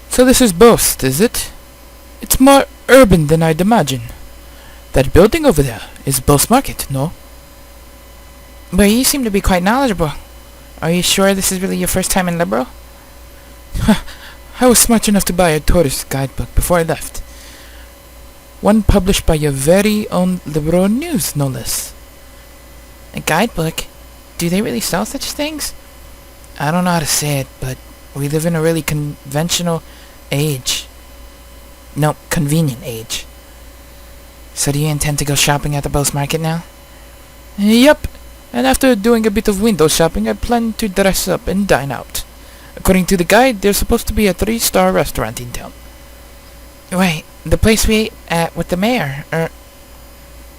So this is Bost, is it? It's more urban than I'd imagine. That building over there is Bost Market, no? But you seem to be quite knowledgeable. Are you sure this is really your first time in Liberal? I was smart enough to buy a tourist guidebook before I left. One published by your very own Liberal News, no less. A guidebook? Do they really sell such things? I don't know how to say it, but we live in a really conventional age. No, convenient age. So do you intend to go shopping at the Bost Market now? Yep, and after doing a bit of window shopping, I plan to dress up and dine out. According to the guide, there's supposed to be a 3-star restaurant in town. Wait, the place we ate at with the mayor,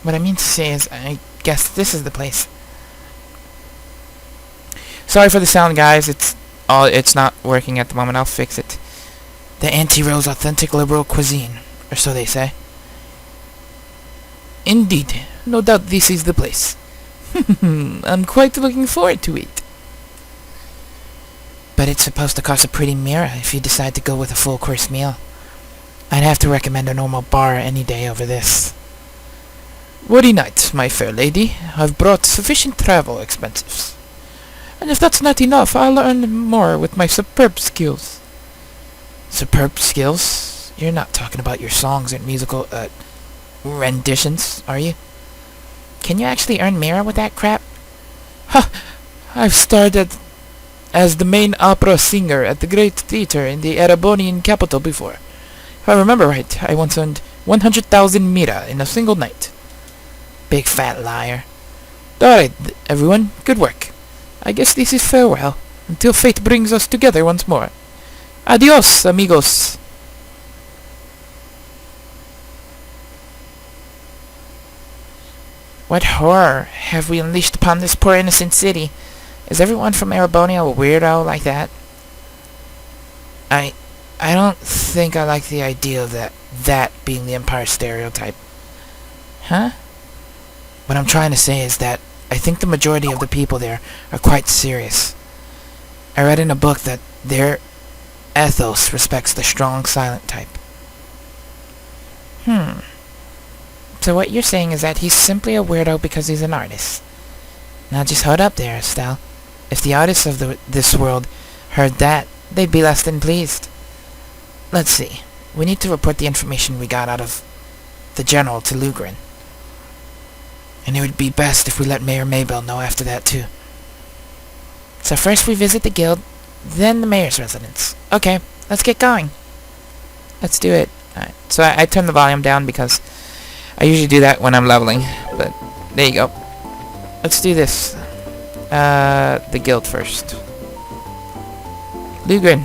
what I mean to say is, I guess this is the place. Sorry for the sound, guys, it's not working at the moment, I'll fix it. The Auntie Rose authentic liberal cuisine, or so they say. Indeed, no doubt this is the place. I'm quite looking forward to it. But it's supposed to cost a pretty mira if you decide to go with a full-course meal. I'd have to recommend a normal bar any day over this. Worry not, my fair lady. I've brought sufficient travel expenses. And if that's not enough, I'll earn more with my superb skills. Superb skills? You're not talking about your songs and musical, renditions, are you? Can you actually earn mira with that crap? Ha! I've started as the main opera singer at the Great Theatre in the Erebonian capital before. If I remember right, I once earned 100,000 mira in a single night. Big fat liar. Alright, everyone, good work. I guess this is farewell, until fate brings us together once more. Adios, amigos. What horror have we unleashed upon this poor innocent city? Is everyone from Erebonia a weirdo like that? I don't think I like the idea of that being the Empire stereotype. Huh? What I'm trying to say is that I think the majority of the people there are quite serious. I read in a book that their ethos respects the strong, silent type. So what you're saying is that he's simply a weirdo because he's an artist. Now just hold up there, Estelle. If the artists of this world heard that, they'd be less than pleased. Let's see. We need to report the information we got out of the General to Lugrin. And it would be best if we let Mayor Maybell know after that, too. So first we visit the guild, then the mayor's residence. Okay, let's get going. Let's do it. Alright, so I turned the volume down because I usually do that when I'm leveling, but there you go. Let's do this. The guild first. Lugrin.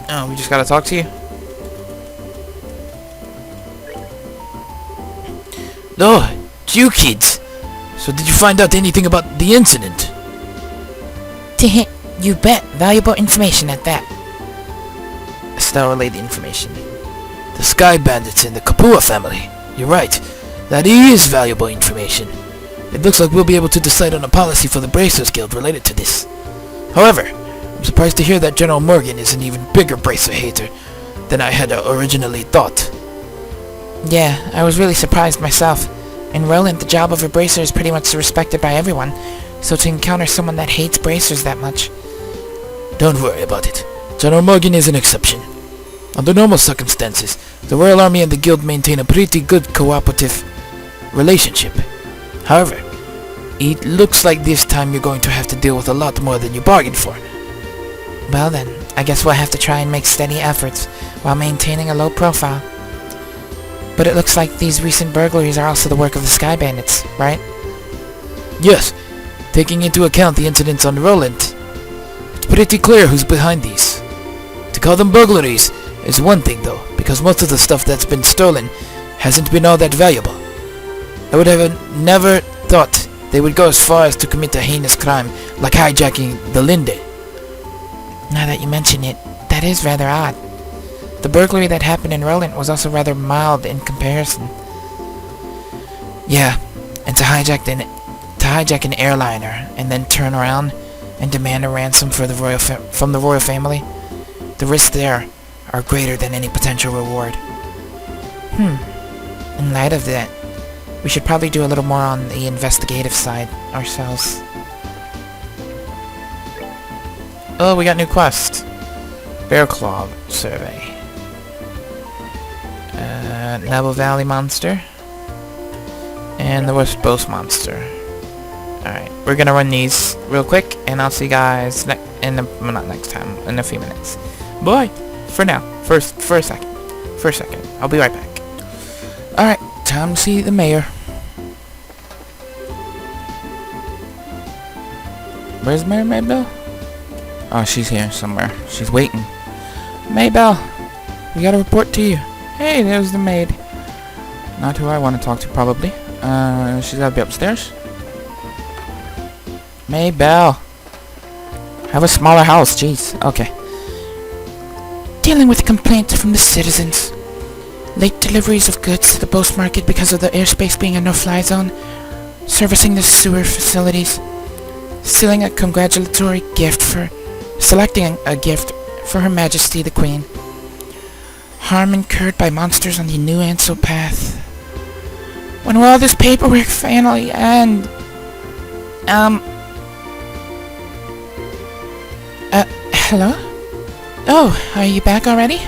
Oh, we just gotta talk to you? Oh, it's you kids. So did you find out anything about the incident? You bet. Valuable information at that. Estelle relayed the information. The Sky Bandits and the Kapua family. You're right. That is valuable information. It looks like we'll be able to decide on a policy for the Bracers Guild related to this. However, I'm surprised to hear that General Morgan is an even bigger Bracer hater than I had originally thought. Yeah, I was really surprised myself. In Roland, the job of a Bracer is pretty much respected by everyone, so to encounter someone that hates Bracers that much... Don't worry about it. General Morgan is an exception. Under normal circumstances, the Royal Army and the Guild maintain a pretty good cooperative relationship. However, it looks like this time you're going to have to deal with a lot more than you bargained for. Well then, I guess we'll have to try and make steady efforts while maintaining a low profile. But it looks like these recent burglaries are also the work of the Sky Bandits, right? Yes, taking into account the incidents on Roland, it's pretty clear who's behind these. To call them burglaries is one thing though, because most of the stuff that's been stolen hasn't been all that valuable. I would have never thought they would go as far as to commit a heinous crime like hijacking the Linde. Now that you mention it, that is rather odd. The burglary that happened in Roland was also rather mild in comparison. Yeah, and to hijack an airliner and then turn around and demand a ransom for from the royal family, the risks there are greater than any potential reward. In light of that, we should probably do a little more on the investigative side ourselves. Oh, we got new quest. Bear Claw survey. Neville Valley monster. And the West Boast monster. Alright, we're gonna run these real quick, and I'll see you guys not next time, in a few minutes. Bye! For now. For a second. I'll be right back. Alright, time to see the mayor. Where's Mayor Maybell? Oh, she's here somewhere. She's waiting. Maybell! We got a report to you. Hey, there's the maid. Not who I want to talk to, probably. She's gotta be upstairs. Maybell! Have a smaller house, jeez. Okay. Dealing with complaints from the citizens. Late deliveries of goods to the Boast Market because of the airspace being a no-fly zone. Servicing the sewer facilities. Selecting a gift for Her Majesty the Queen. Harm incurred by monsters on the New Ansel path. When will all this paperwork finally end? Hello? Oh, are you back already?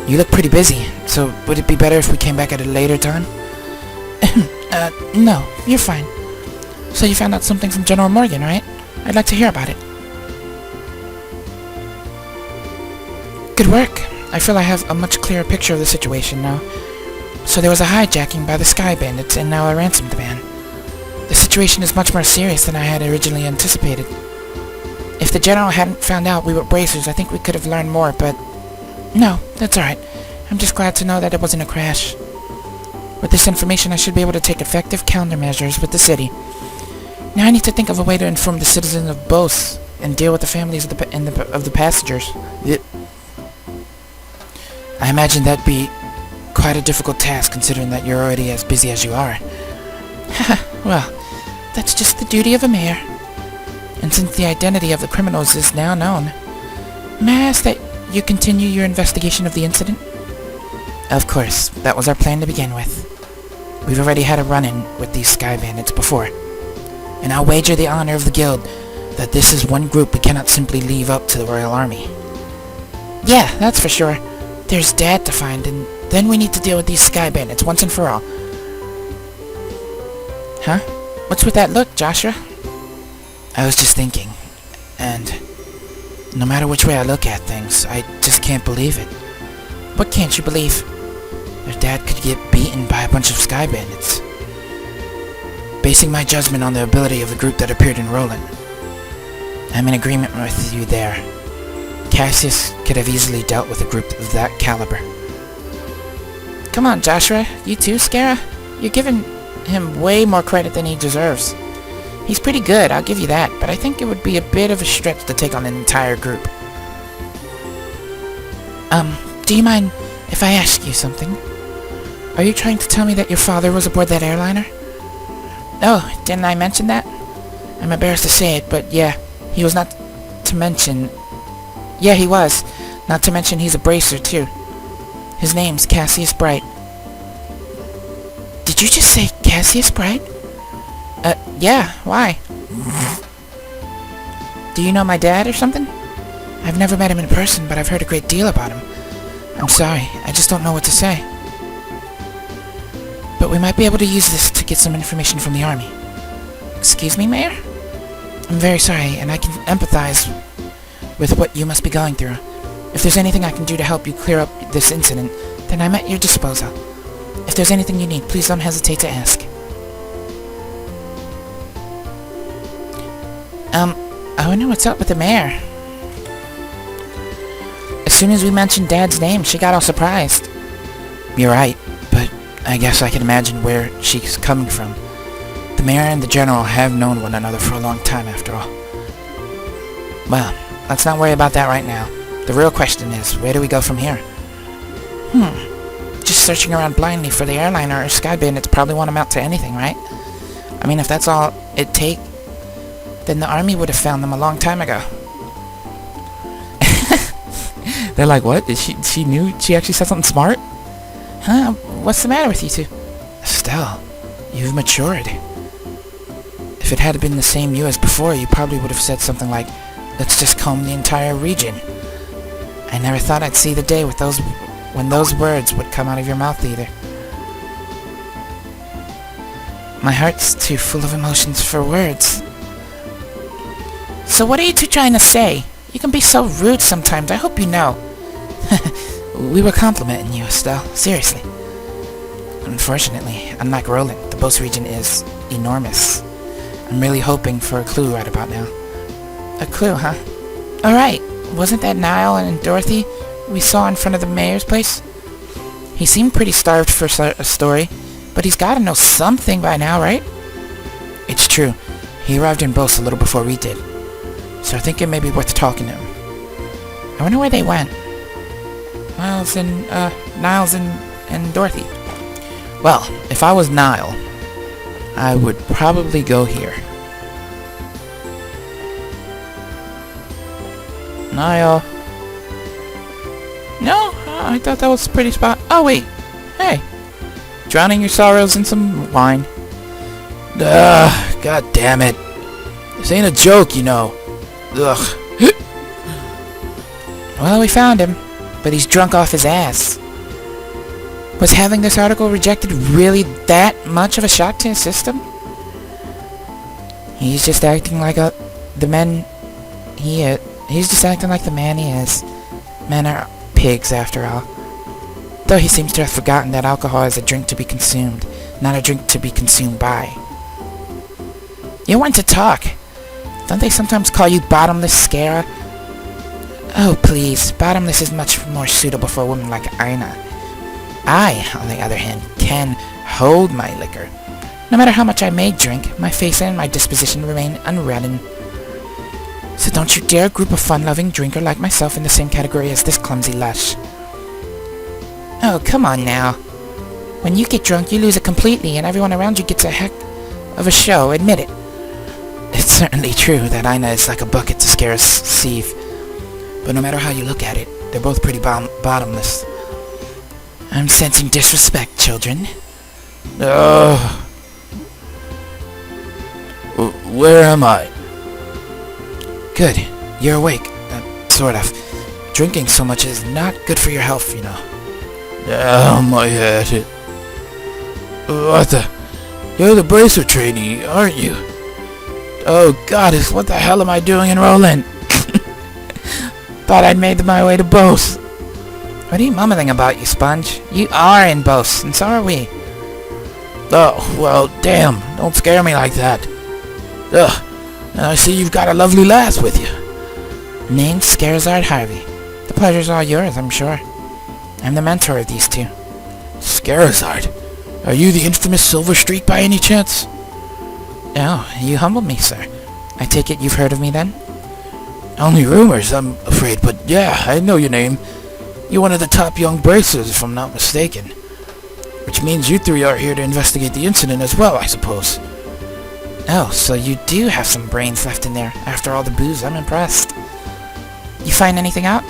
You look pretty busy, so would it be better if we came back at a later time? No, you're fine. So you found out something from General Morgan, right? I'd like to hear about it. Good work. I feel I have a much clearer picture of the situation now. So there was a hijacking by the Sky Bandits and now a ransom demand. The situation is much more serious than I had originally anticipated. If the General hadn't found out we were bracers, I think we could have learned more, but... No, that's alright. I'm just glad to know that it wasn't a crash. With this information, I should be able to take effective countermeasures with the city. Now I need to think of a way to inform the citizens of both and deal with the families of the passengers. I imagine that'd be quite a difficult task, considering that you're already as busy as you are. Well, that's just the duty of a mayor. And since the identity of the criminals is now known, may I ask that you continue your investigation of the incident? Of course, that was our plan to begin with. We've already had a run-in with these Sky Bandits before. And I'll wager the honor of the guild that this is one group we cannot simply leave up to the Royal Army. Yeah, that's for sure. There's Dad to find, and then we need to deal with these Sky Bandits once and for all. Huh? What's with that look, Joshua? I was just thinking, and no matter which way I look at things, I just can't believe it. What can't you believe? Their dad could get beaten by a bunch of Sky Bandits. Basing my judgment on the ability of the group that appeared in Roland, I'm in agreement with you there. Cassius could have easily dealt with a group of that caliber. Come on, Joshua. You too, Scara? You're giving him way more credit than he deserves. He's pretty good, I'll give you that, but I think it would be a bit of a stretch to take on an entire group. Do you mind if I ask you something? Are you trying to tell me that your father was aboard that airliner? Oh, didn't I mention that? I'm embarrassed to say it, but yeah, he was not to mention... Yeah, he was. Not to mention he's a bracer, too. His name's Cassius Bright. Did you just say Cassius Bright? Yeah, why? Do you know my dad or something? I've never met him in person, but I've heard a great deal about him. I'm sorry, I just don't know what to say. But we might be able to use this to get some information from the army. Excuse me, Mayor? I'm very sorry, and I can empathize with what you must be going through. If there's anything I can do to help you clear up this incident, then I'm at your disposal. If there's anything you need, please don't hesitate to ask. I wonder what's up with the mayor. As soon as we mentioned Dad's name, she got all surprised. You're right, but I guess I can imagine where she's coming from. The mayor and the general have known one another for a long time, after all. Well, let's not worry about that right now. The real question is, where do we go from here? Just searching around blindly for the airliner or Sky Bandits probably won't amount to anything, right? I mean, if that's all it takes... then the army would have found them a long time ago. They're like, what? She knew? She actually said something smart? Huh? What's the matter with you two? Estelle, you've matured. If it had been the same you as before, you probably would have said something like, let's just comb the entire region. I never thought I'd see the day with when those words would come out of your mouth either. My heart's too full of emotions for words. So what are you two trying to say? You can be so rude sometimes, I hope you know. We were complimenting you, Estelle. Seriously. Unfortunately, unlike Roland, the Bose region is enormous. I'm really hoping for a clue right about now. A clue, huh? Alright, wasn't that Niall and Dorothy we saw in front of the mayor's place? He seemed pretty starved for a story, but he's gotta know something by now, right? It's true. He arrived in Bose a little before we did. So I think it may be worth talking to him. I wonder where they went. Niles and Dorothy. Well, if I was Niall, I would probably go here. Niall. No, I thought that was pretty spot. Oh wait, hey, drowning your sorrows in some wine. God damn it! This ain't a joke, you know. Ugh. Well, we found him, but he's drunk off his ass. Was having this article rejected really that much of a shock to his system? He's just acting like the man he is. He's just acting like the man he is. Men are pigs, after all. Though he seems to have forgotten that alcohol is a drink to be consumed, not a drink to be consumed by. You want to talk. Don't they sometimes call you Bottomless Scara? Oh, please. Bottomless is much more suitable for a woman like Aina. I, on the other hand, can hold my liquor. No matter how much I may drink, my face and my disposition remain unreddened. So don't you dare group a fun-loving drinker like myself in the same category as this clumsy lush. Oh, come on now. When you get drunk, you lose it completely, and everyone around you gets a heck of a show, admit it. It's certainly true that Aina is like a bucket to scare a sieve. But no matter how you look at it, they're both pretty bottomless. I'm sensing disrespect, children. Where am I? Good. You're awake. Sort of. Drinking so much is not good for your health, you know. Oh, my head. What the? You're the bracer trainee, aren't you? Oh, goddess, what the hell am I doing in Roland? Thought I'd made my way to Bose. What are you mumbling about, you sponge? You are in Bose, and so are we. Oh, well, damn. Don't scare me like that. Ugh. And I see you've got a lovely lass with you. Named Scarazard Harvey. The pleasure's all yours, I'm sure. I'm the mentor of these two. Scarazard? Are you the infamous Silver Streak by any chance? Oh, you humbled me, sir. I take it you've heard of me, then? Only rumors, I'm afraid, but yeah, I know your name. You're one of the top young bracers, if I'm not mistaken. Which means you three are here to investigate the incident as well, I suppose. Oh, so you do have some brains left in there. After all the booze, I'm impressed. You find anything out?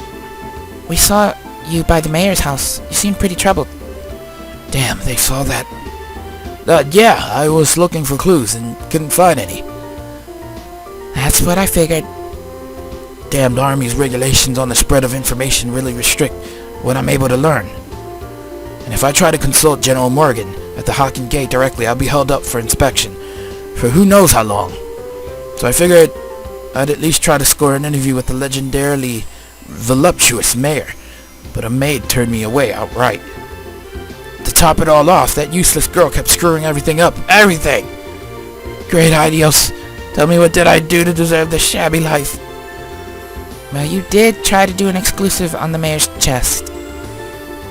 We saw you by the mayor's house. You seemed pretty troubled. Damn, they saw that. Yeah, I was looking for clues and couldn't find any. That's what I figured. Damned Army's regulations on the spread of information really restrict what I'm able to learn. And if I try to consult General Morgan at the Hawken Gate directly, I'll be held up for inspection for who knows how long. So I figured I'd at least try to score an interview with the legendarily voluptuous mayor, but a maid turned me away outright. To top it all off, that useless girl kept screwing everything up. Everything! Great Idios, tell me what did I do to deserve this shabby life? Well, you did try to do an exclusive on the mayor's chest.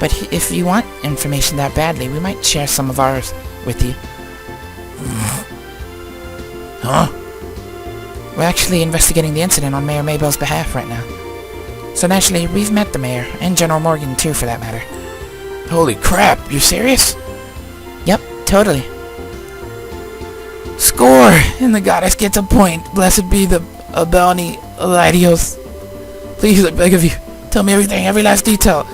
But if you want information that badly, we might share some of ours with you. Huh? We're actually investigating the incident on Mayor Maybell's behalf right now. So naturally, we've met the mayor, and General Morgan too, for that matter. Holy crap, you're serious? Yep, totally. Score! And the goddess gets a point. Blessed be the bounty Latios. Please, I beg of you, tell me everything, every last detail.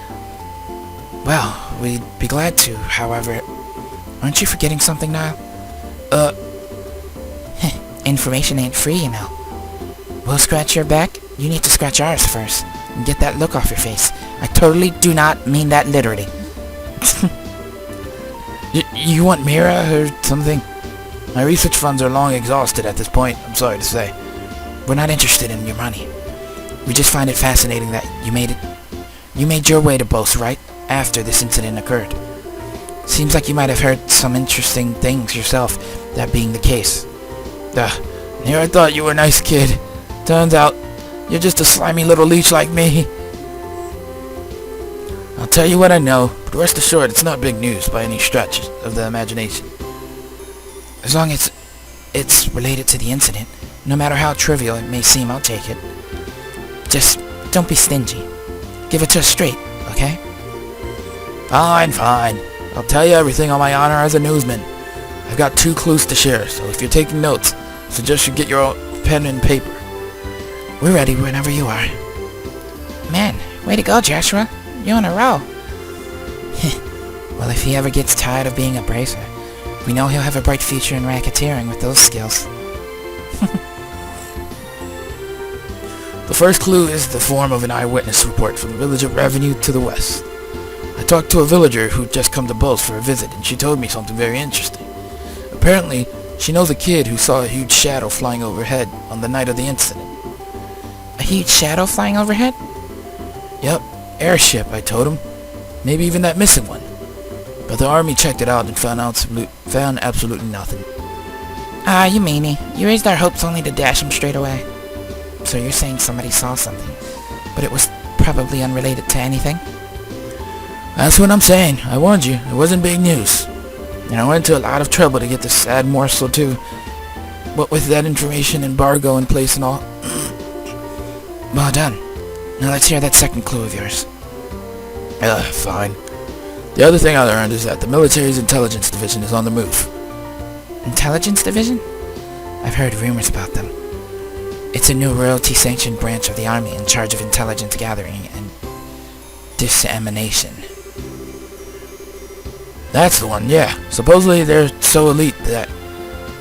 Well, we'd be glad to, however... Aren't you forgetting something, Niall? Information ain't free, you know. We'll scratch your back. You need to scratch ours first. And get that look off your face. I totally do not mean that literally. You want Mira or something? My research funds are long exhausted at this point, I'm sorry to say. We're not interested in your money. We just find it fascinating that you made your way to Bos right after this incident occurred. Seems like you might have heard some interesting things yourself, that being the case. Here I thought you were a nice kid. Turns out, you're just a slimy little leech like me. I'll tell you what I know, but rest assured it's not big news by any stretch of the imagination. As long as it's related to the incident, no matter how trivial it may seem, I'll take it. Just don't be stingy. Give it to us straight, okay? Fine. I'll tell you everything on my honor as a newsman. I've got 2 clues to share, so if you're taking notes, I suggest you get your own pen and paper. We're ready whenever you are. Man, way to go, Joshua. You're on a roll. Well, if he ever gets tired of being a bracer, we know he'll have a bright future in racketeering with those skills. The first clue is the form of an eyewitness report from the village of Revenue to the west. I talked to a villager who'd just come to Bos for a visit, and she told me something very interesting. Apparently, she knows a kid who saw a huge shadow flying overhead on the night of the incident. A huge shadow flying overhead? Yep, airship, I told him. Maybe even that missing one. But the army checked it out and found absolutely nothing. Ah, you meanie. You raised our hopes only to dash them straight away. So you're saying somebody saw something, but it was probably unrelated to anything? That's what I'm saying. I warned you. It wasn't big news. And I went to a lot of trouble to get this sad morsel too. What with that information embargo in place and all. Well done. Now let's hear that second clue of yours. Fine. The other thing I learned is that the military's intelligence division is on the move. Intelligence division? I've heard rumors about them. It's a new royalty-sanctioned branch of the army in charge of intelligence gathering and dissemination. That's the one, yeah. Supposedly they're so elite that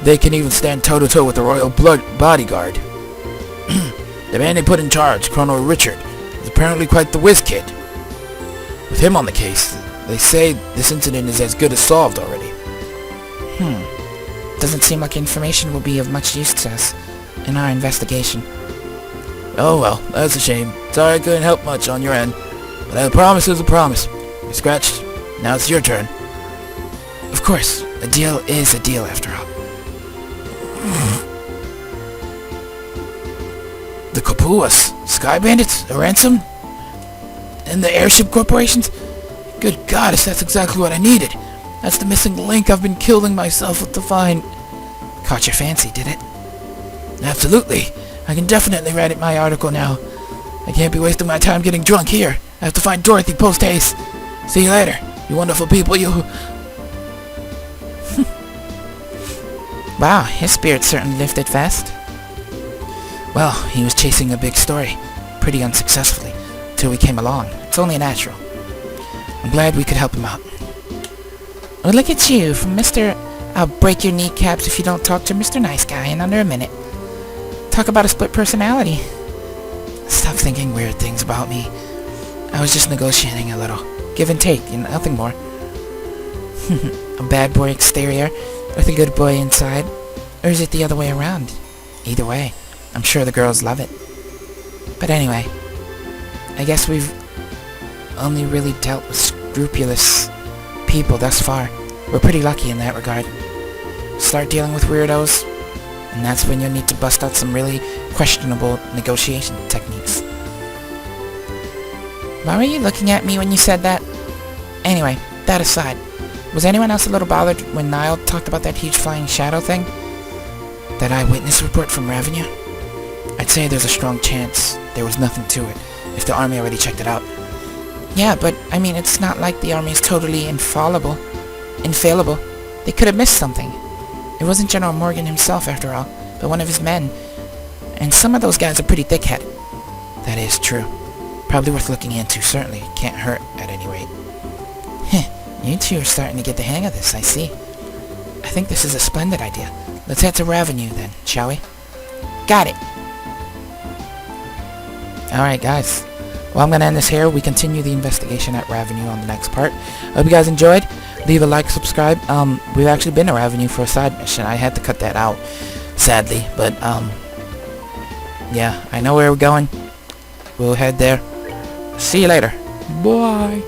they can even stand toe-to-toe with the royal bodyguard. The man they put in charge, Colonel Richard, is apparently quite the whiz kid. With him on the case, they say this incident is as good as solved already. Doesn't seem like information will be of much use to us in our investigation. Oh well, that's a shame. Sorry I couldn't help much on your end. But a promise is a promise. You scratched. Now it's your turn. Of course, a deal is a deal after all. The Kapuas, Sky Bandits, a ransom, and the airship corporations? Good goddess, that's exactly what I needed. That's the missing link I've been killing myself to find. Caught your fancy, did it? Absolutely. I can definitely write my article now. I can't be wasting my time getting drunk here. I have to find Dorothy post-haste. See you later, you wonderful people, you... Wow, his spirit certainly lifted fast. Well, he was chasing a big story, pretty unsuccessfully, till we came along. It's only natural. I'm glad we could help him out. Oh, look at you, from Mr. I'll break your kneecaps if you don't talk to Mr. Nice Guy in under a minute. Talk about a split personality. Stop thinking weird things about me. I was just negotiating a little. Give and take, and nothing more. A bad boy exterior with a good boy inside. Or is it the other way around? Either way, I'm sure the girls love it. But anyway, I guess we've only really dealt with scrupulous people thus far. We're pretty lucky in that regard. Start dealing with weirdos, and that's when you'll need to bust out some really questionable negotiation techniques. Why were you looking at me when you said that? Anyway, that aside, was anyone else a little bothered when Niall talked about that huge flying shadow thing? That eyewitness report from Revenue? I'd say there's a strong chance there was nothing to it, if the army already checked it out. Yeah, but, I mean, it's not like the army is totally infallible. They could have missed something. It wasn't General Morgan himself, after all, but one of his men. And some of those guys are pretty thick-headed. That is true. Probably worth looking into, certainly. Can't hurt, at any rate. You two are starting to get the hang of this, I see. I think this is a splendid idea. Let's head to Ravenue, then, shall we? Got it! Alright, guys. Well, I'm going to end this here. We continue the investigation at Ravenue on the next part. Hope you guys enjoyed. Leave a like, subscribe. We've actually been to Ravenue for a side mission. I had to cut that out, sadly. But, yeah, I know where we're going. We'll head there. See you later. Bye.